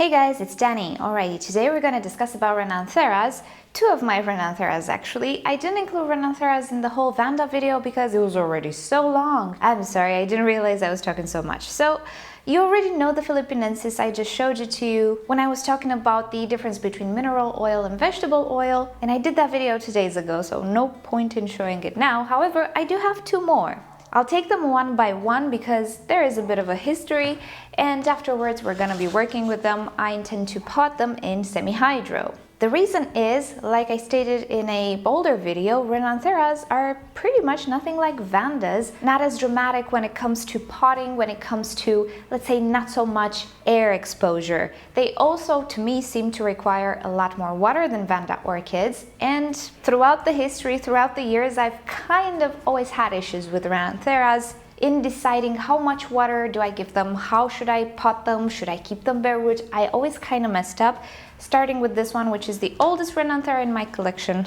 Hey guys, it's Danny. Alrighty, today we're going to discuss about Renantheras, two of my Renantheras actually. I didn't include Renantheras in the whole Vanda video because it was already so long. I'm sorry, I didn't realize I was talking so much. So, you already know the Philippinensis. I just showed it to you when I was talking about the difference between mineral oil and vegetable oil, and I did that video 2 days ago, so no point in showing it now. However, I do have two more. I'll take them one by one because there is a bit of a history, and afterwards we're gonna be working with them. I intend to pot them in semi-hydro. The reason is, like I stated in a older video, Renantheras are pretty much nothing like Vandas, not as dramatic when it comes to potting, when it comes to, let's say, not so much air exposure. They also, to me, seem to require a lot more water than Vanda orchids, and throughout the history, throughout the years, I've kind of always had issues with Renantheras in deciding how much water do I give them, how should I pot them, should I keep them bare root. I always kind of messed up, starting with this one, which is the oldest Renanthera in my collection.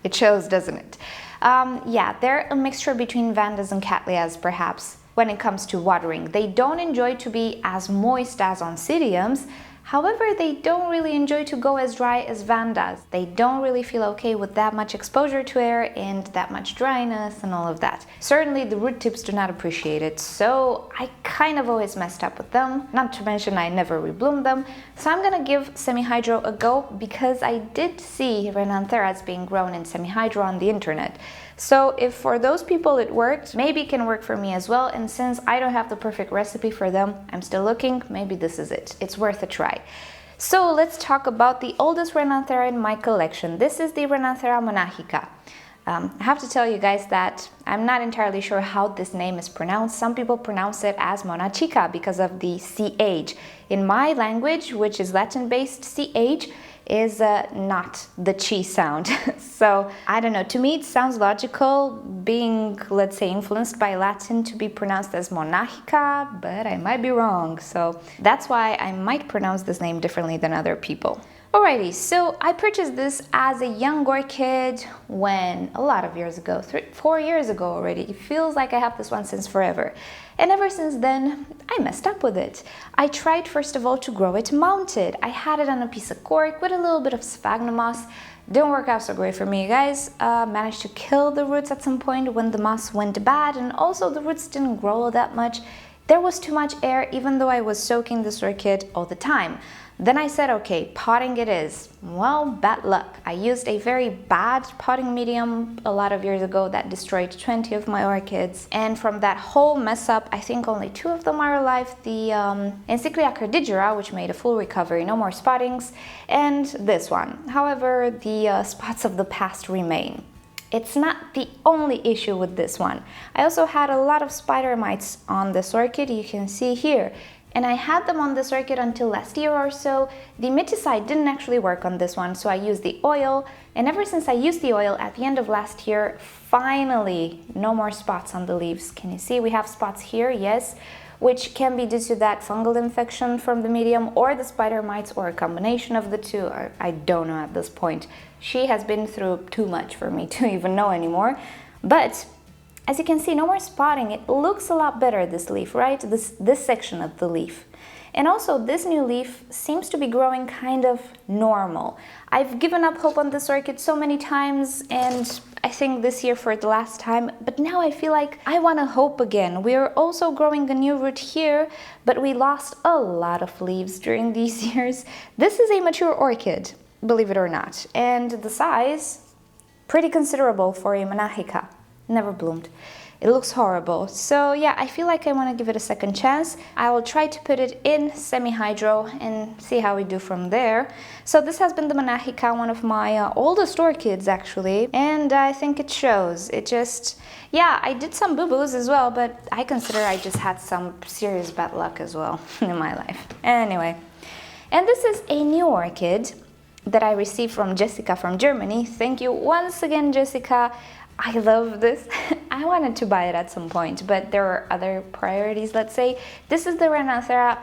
It shows, doesn't it? Yeah, they're a mixture between Vandas and Cattleyas, perhaps, when it comes to watering. They don't enjoy to be as moist as Oncidiums. However, they don't really enjoy to go as dry as Vandas. They don't really feel okay with that much exposure to air and that much dryness and all of that. Certainly the root tips do not appreciate it, so I kind of always messed up with them, not to mention I never rebloomed them. So I'm gonna give semi-hydro a go because I did see Renantheras being grown in semi-hydro on the internet. So if for those people it worked, maybe it can work for me as well, and since I don't have the perfect recipe for them, I'm still looking, maybe this is it. It's worth a try. So let's talk about the oldest Renanthera in my collection. This is the Renanthera monachica. I have to tell you guys that I'm not entirely sure how this name is pronounced. Some people pronounce it as monachica because of the CH. In my language, which is Latin-based, CH is not the chi sound. So I don't know, to me it sounds logical being, let's say, influenced by Latin to be pronounced as monachica, but I might be wrong. So that's why I might pronounce this name differently than other people. Alrighty, so I purchased this as a young orchid when a lot of years ago, 4 years ago already. It feels like I have this one since forever. And ever since then, I messed up with it. I tried first of all to grow it mounted. I had it on a piece of cork with a little bit of sphagnum moss. Didn't work out so great for me, guys. Managed to kill the roots at some point when the moss went bad, and also the roots didn't grow that much. There was too much air even though I was soaking this orchid all the time. Then I said, okay, potting it is. Well, bad luck. I used a very bad potting medium a lot of years ago that destroyed 20 of my orchids. And from that whole mess up, I think only 2 of them are alive. The Encyclia cardigera, which made a full recovery, no more spottings, and this one. However, the spots of the past remain. It's not the only issue with this one. I also had a lot of spider mites on this orchid, you can see here. And I had them on this orchid until last year or so. The miticide didn't actually work on this one, so I used the oil. And ever since I used the oil at the end of last year, finally, no more spots on the leaves. Can you see we have spots here? Yes, which can be due to that fungal infection from the medium or the spider mites or a combination of the two. I don't know at this point. She has been through too much for me to even know anymore. But as you can see, no more spotting. It looks a lot better, this leaf, right? This section of the leaf. And also, this new leaf seems to be growing kind of normal. I've given up hope on this orchid so many times, and I think this year for the last time, but now I feel like I want to hope again. We're also growing a new root here, but we lost a lot of leaves during these years. This is a mature orchid, believe it or not, and the size, pretty considerable for a monachica. Never bloomed. It looks horrible. So yeah, I feel like I want to give it a second chance. I will try to put it in semi-hydro and see how we do from there. So this has been the monachica, one of my oldest orchids actually, and I think it shows. It just, yeah, I did some boo-boos as well, but I consider I just had some serious bad luck as well in my life. Anyway, and this is a new orchid that I received from Jessica from Germany. Thank you once again, Jessica. I love this. I wanted to buy it at some point, but there were other priorities, let's say. This is the Renanthera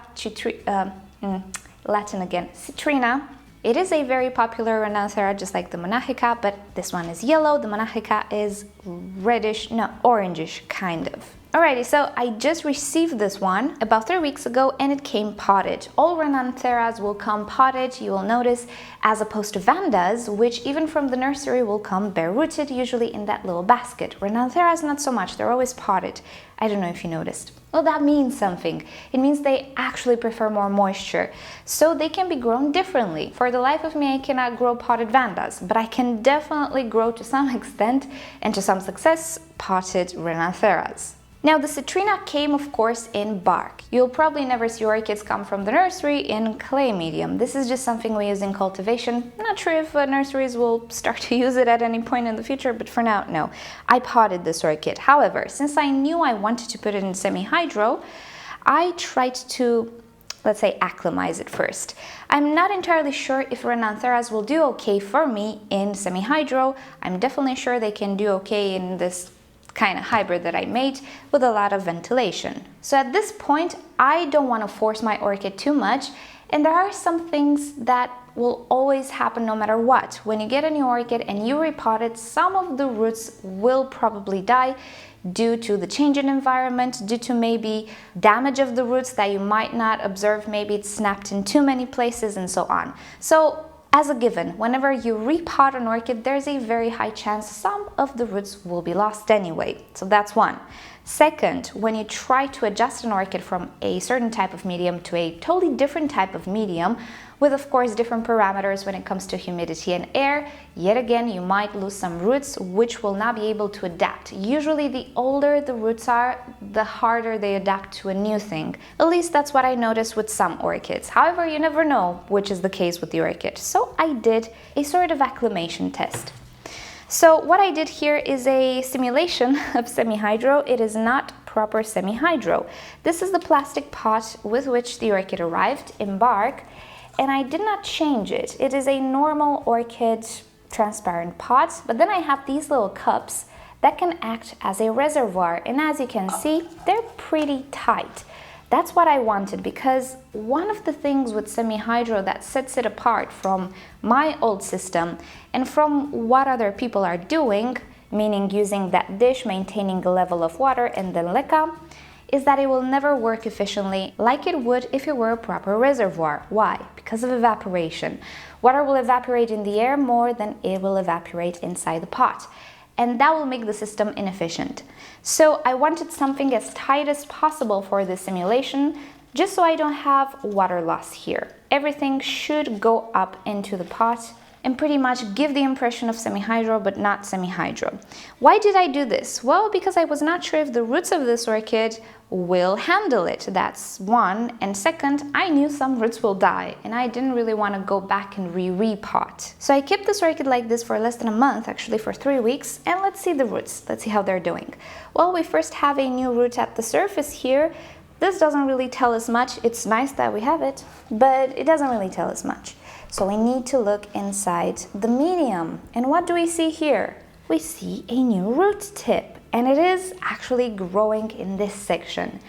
Latin again, citrina. It is a very popular Renanthera, just like the monachica, but this one is yellow. The monachica is reddish, no, orangish, kind of. Alrighty, so I just received this one about 3 weeks ago and it came potted. All Renantheras will come potted, you will notice, as opposed to Vandas, which even from the nursery will come bare-rooted, usually in that little basket. Renantheras not so much, they're always potted. I don't know if you noticed. Well, that means something. It means they actually prefer more moisture, so they can be grown differently. For the life of me, I cannot grow potted Vandas, but I can definitely grow to some extent and to some success potted Renantheras. Now, the citrina came, of course, in bark. You'll probably never see orchids come from the nursery in clay medium. This is just something we use in cultivation. Not sure if nurseries will start to use it at any point in the future, but for now, no. I potted this orchid. However, since I knew I wanted to put it in semi-hydro, I tried to, let's say, acclimatize it first. I'm not entirely sure if Renantheras will do okay for me in semi-hydro. I'm definitely sure they can do okay in this kind of hybrid that I made with a lot of ventilation. So at this point, I don't want to force my orchid too much, and there are some things that will always happen no matter what. When you get a new orchid and you repot it, some of the roots will probably die due to the change in environment, due to maybe damage of the roots that you might not observe, maybe it's snapped in too many places and so on. So as a given, whenever you repot an orchid, there's a very high chance some of the roots will be lost anyway. So that's one. Second, when you try to adjust an orchid from a certain type of medium to a totally different type of medium, with of course different parameters when it comes to humidity and air, yet again you might lose some roots which will not be able to adapt. Usually the older the roots are, the harder they adapt to a new thing. At least that's what I noticed with some orchids. However, you never know which is the case with the orchid. So I did a sort of acclimation test. So what I did here is a simulation of semi-hydro. It is not proper semi-hydro. This is the plastic pot with which the orchid arrived in bark, and I did not change it. It is a normal orchid transparent pot, but then I have these little cups that can act as a reservoir, and as you can see, they're pretty tight. That's what I wanted, because one of the things with semi-hydro that sets it apart from my old system and from what other people are doing, meaning using that dish, maintaining a level of water and then leca, is that it will never work efficiently like it would if it were a proper reservoir. Why? Because of evaporation. Water will evaporate in the air more than it will evaporate inside the pot, and that will make the system inefficient. So I wanted something as tight as possible for this simulation, just so I don't have water loss here. Everything should go up into the pot and pretty much give the impression of semi-hydro, but not semi-hydro. Why did I do this? Well, because I was not sure if the roots of this orchid will handle it. That's one. And second, I knew some roots will die and I didn't really want to go back and repot. So I kept this orchid like this for less than a month, actually for 3 weeks, and let's see the roots. Let's see how they're doing. Well, we first have a new root at the surface here. This doesn't really tell us much. It's nice that we have it, but it doesn't really tell us much. So we need to look inside the medium. And what do we see here? We see a new root tip, and it is actually growing in this section.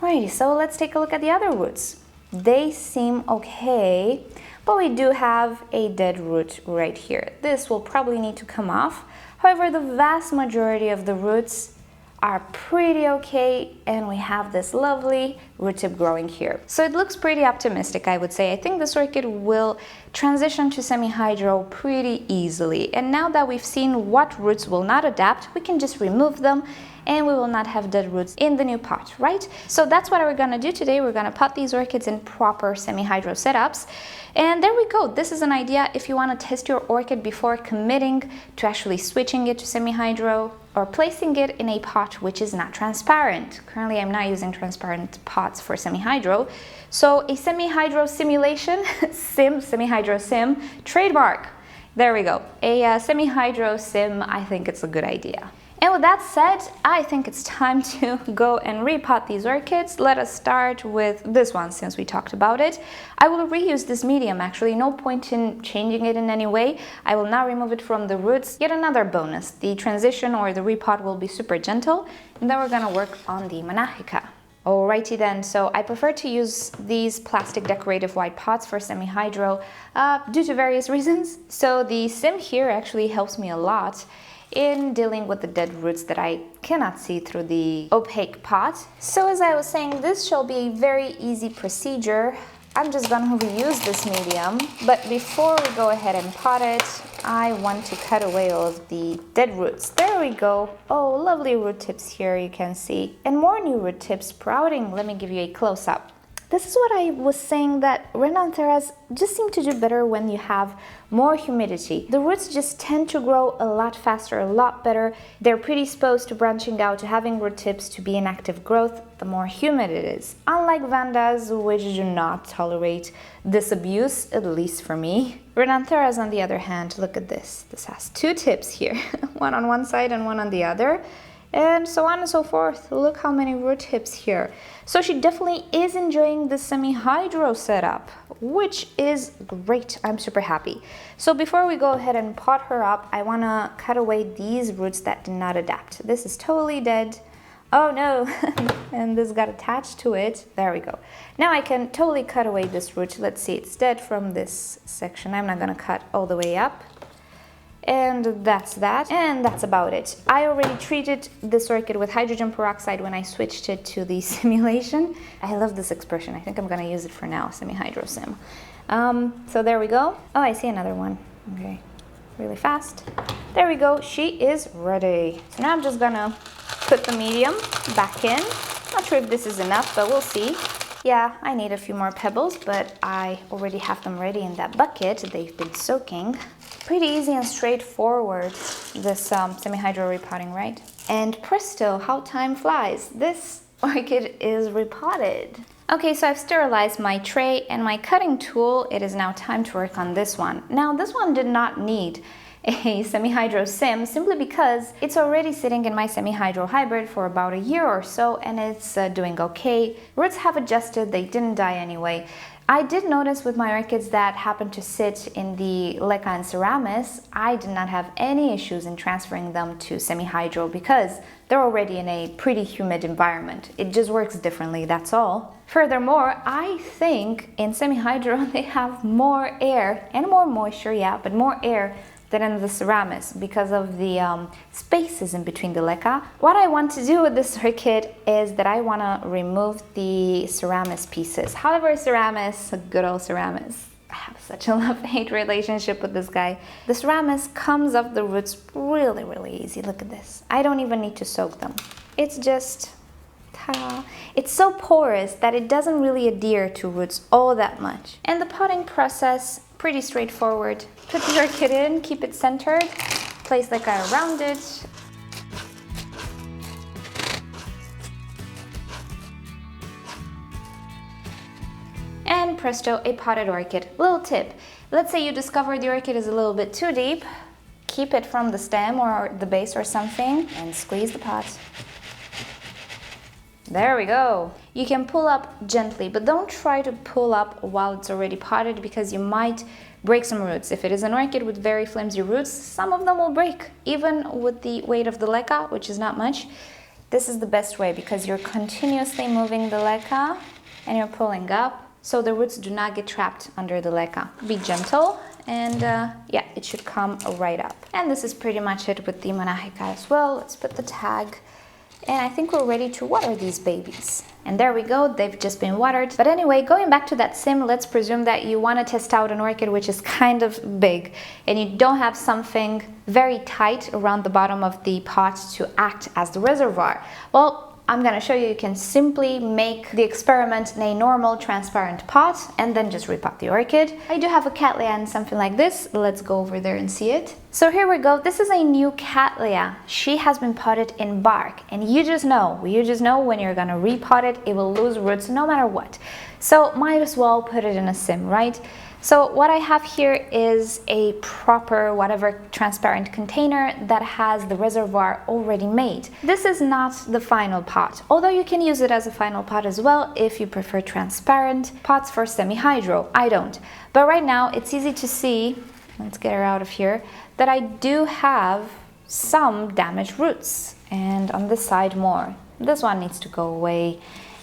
Alrighty, so let's take a look at the other roots. They seem okay, but we do have a dead root right here. This will probably need to come off. However, the vast majority of the roots are pretty okay, and we have this lovely root tip growing here. So it looks pretty optimistic, I would say. I think this orchid will transition to semi-hydro pretty easily. And now that we've seen what roots will not adapt, we can just remove them and we will not have dead roots in the new pot, right? So that's what we're gonna do today. We're gonna pot these orchids in proper semi-hydro setups. And there we go. This is an idea if you wanna test your orchid before committing to actually switching it to semi-hydro or placing it in a pot which is not transparent. Currently, I'm not using transparent pots for semi-hydro. So a semi-hydro simulation, semi-hydro sim, trademark. There we go. A semi-hydro sim, I think it's a good idea. And with that said, I think it's time to go and repot these orchids. Let us start with this one since we talked about it. I will reuse this medium actually, no point in changing it in any way. I will now remove it from the roots. Yet another bonus, the transition or the repot will be super gentle. And then we're gonna work on the Monachica. Alrighty then, so I prefer to use these plastic decorative white pots for semi-hydro due to various reasons. So the sim here actually helps me a lot. in dealing with the dead roots that I cannot see through the opaque pot. So as I was saying, this shall be a very easy procedure. I'm just gonna reuse this medium, but before we go ahead and pot it, I want to cut away all of the dead roots. There we go. Oh, lovely root tips here, you can see. And more new root tips sprouting. Let me give you a close-up. This is what I was saying, that Renantheras just seem to do better when you have more humidity. The roots just tend to grow a lot faster, a lot better. They're predisposed to branching out, to having root tips, to be in active growth the more humid it is. Unlike Vandas, which do not tolerate this abuse, at least for me. Renantheras, on the other hand, look at this. This has two tips here, one on one side and one on the other. And so on and so forth. Look how many root tips here. So she definitely is enjoying the semi-hydro setup, which is great. I'm super happy. So before we go ahead and pot her up, I want to cut away these roots that did not adapt. This is totally dead. Oh no, and this got attached to it. There we go. Now I can totally cut away this root. Let's see, it's dead from this section. I'm not going to cut all the way up. And that's that, and that's about it. I already treated this orchid with hydrogen peroxide when I switched it to the simulation. I love this expression. I think I'm gonna use it for now, semi-hydro sim. So there we go. Oh, I see another one. Okay, really fast. There we go, she is ready. So now I'm just gonna put the medium back in. Not sure if this is enough, but we'll see. Yeah, I need a few more pebbles, but I already have them ready in that bucket. They've been soaking. Pretty easy and straightforward, this semi-hydro repotting, right? And presto, how time flies. This orchid is repotted. Okay, so I've sterilized my tray and my cutting tool. It is now time to work on this one. Now, this one did not need a semi-hydro sim simply because it's already sitting in my semi-hydro hybrid for about a year or so, and it's doing okay. Roots have adjusted, they didn't die anyway. I did notice with my orchids that happened to sit in the Leca and Ceramis, I did not have any issues in transferring them to semi-hydro because they're already in a pretty humid environment. It just works differently, that's all. Furthermore, I think in semi-hydro they have more air and more moisture, yeah, but more air than in the Ceramis because of the spaces in between the Leca. What I want to do with this orchid is that I want to remove the Ceramis pieces. However, Ceramis, a good old Ceramis, I have such a love-hate relationship with this guy. The Ceramis comes off the roots really, really easy. Look at this. I don't even need to soak them. It's just, ta-da. It's so porous that it doesn't really adhere to roots all that much. And the potting process, pretty straightforward. Put the orchid in, keep it centered, place the guy around it. And presto, a potted orchid. Little tip, let's say you discover the orchid is a little bit too deep, keep it from the stem or the base or something and squeeze the pot. There we go. You can pull up gently, but don't try to pull up while it's already potted because you might break some roots. If it is an orchid with very flimsy roots, some of them will break, even with the weight of the leca, which is not much. This is the best way because you're continuously moving the leca and you're pulling up so the roots do not get trapped under the leca. Be gentle and yeah, it should come right up. And this is pretty much it with the monahica as well. Let's put the tag. And I think we're ready to water these babies. And there we go, they've just been watered. But anyway, going back to that sim, let's presume that you want to test out an orchid which is kind of big and you don't have something very tight around the bottom of the pot to act as the reservoir. Well, I'm going to show you can simply make the experiment in a normal transparent pot and then just repot the orchid. I do have a cattleya and something like this. Let's go over there and see it. So here we go. This is a new cattleya. She has been potted in bark and you just know when you're going to repot it, it will lose roots no matter what. So might as well put it in a sim, right? So what I have here is a proper whatever transparent container that has the reservoir already made. This is not the final pot, although you can use it as a final pot as well if you prefer transparent pots for semi-hydro. I don't. But right now it's easy to see, let's get her out of here, that I do have some damaged roots and on this side more. This one needs to go away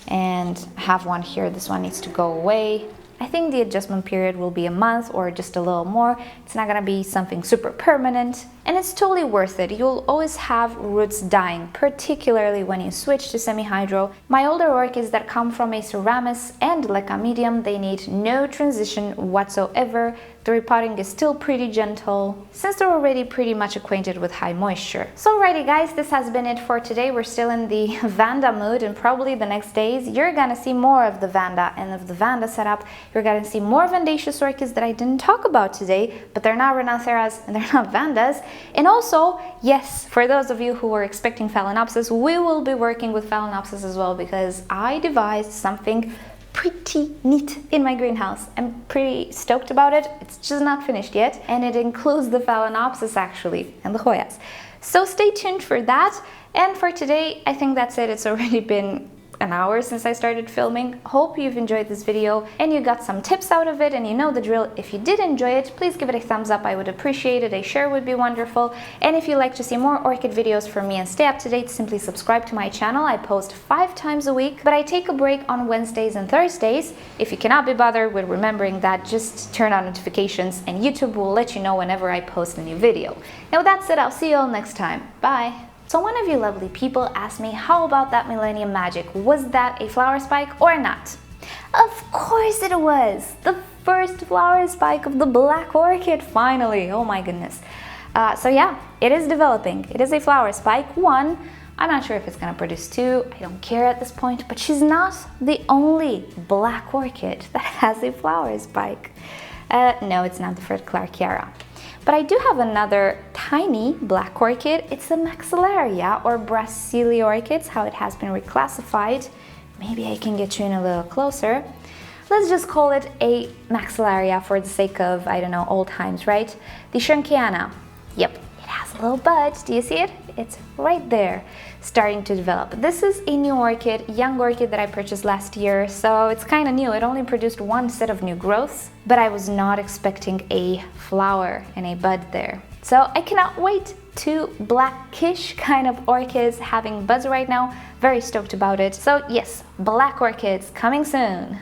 and I have one here, this one needs to go away. I think the adjustment period will be a month or just a little more. It's not going to be something super permanent. and it's totally worth it. You'll always have roots dying, particularly when you switch to semi-hydro. My older orchids that come from a Ceramis and Leca medium, they need no transition whatsoever. The repotting is still pretty gentle, since they're already pretty much acquainted with high moisture. So alrighty guys, this has been it for today. We're still in the Vanda mood, and probably the next days you're gonna see more of the Vanda and of the Vanda setup. You're gonna see more Vandaceous orchids that I didn't talk about today, but they're not Renantheras and they're not Vandas. And also, yes, for those of you who were expecting Phalaenopsis, we will be working with Phalaenopsis as well, because I devised something pretty neat in my greenhouse. I'm pretty stoked about it. It's just not finished yet, and it includes the Phalaenopsis actually and the Hoyas. So stay tuned for that. And for today, I think that's it. It's already been an hour since I started filming. Hope you've enjoyed this video and you got some tips out of it, and you know the drill. If you did enjoy it, please give it a thumbs up. I would appreciate it. A share would be wonderful. And if you'd like to see more orchid videos from me and stay up to date, simply subscribe to my channel. I post 5 times a week, but I take a break on Wednesdays and Thursdays. If you cannot be bothered with remembering that, just turn on notifications and YouTube will let you know whenever I post a new video. Now that's it. I'll see you all next time. Bye. So one of you lovely people asked me, how about that Millennium Magic? Was that a flower spike or not? Of course it was! The first flower spike of the black orchid, finally! Oh my goodness. So yeah, it is developing. It is a flower spike. 1, I'm not sure if it's gonna produce 2, I don't care at this point, but she's not the only black orchid that has a flower spike. No, it's not the Fred Clarkiara. But I do have another tiny black orchid. It's a Maxillaria or Brasilia orchids, how it has been reclassified. Maybe I can get you in a little closer. Let's just call it a Maxillaria for the sake of, I don't know, old times, right? The Shankiana. Yep, it has a little bud. Do you see it? It's right there, starting to develop. This is a new orchid, young orchid that I purchased last year, so it's kind of new. It only produced 1 set of new growths, but I was not expecting a flower and a bud there. So I cannot wait. 2 blackish kind of orchids having buds right now. Very stoked about it. So yes, black orchids coming soon.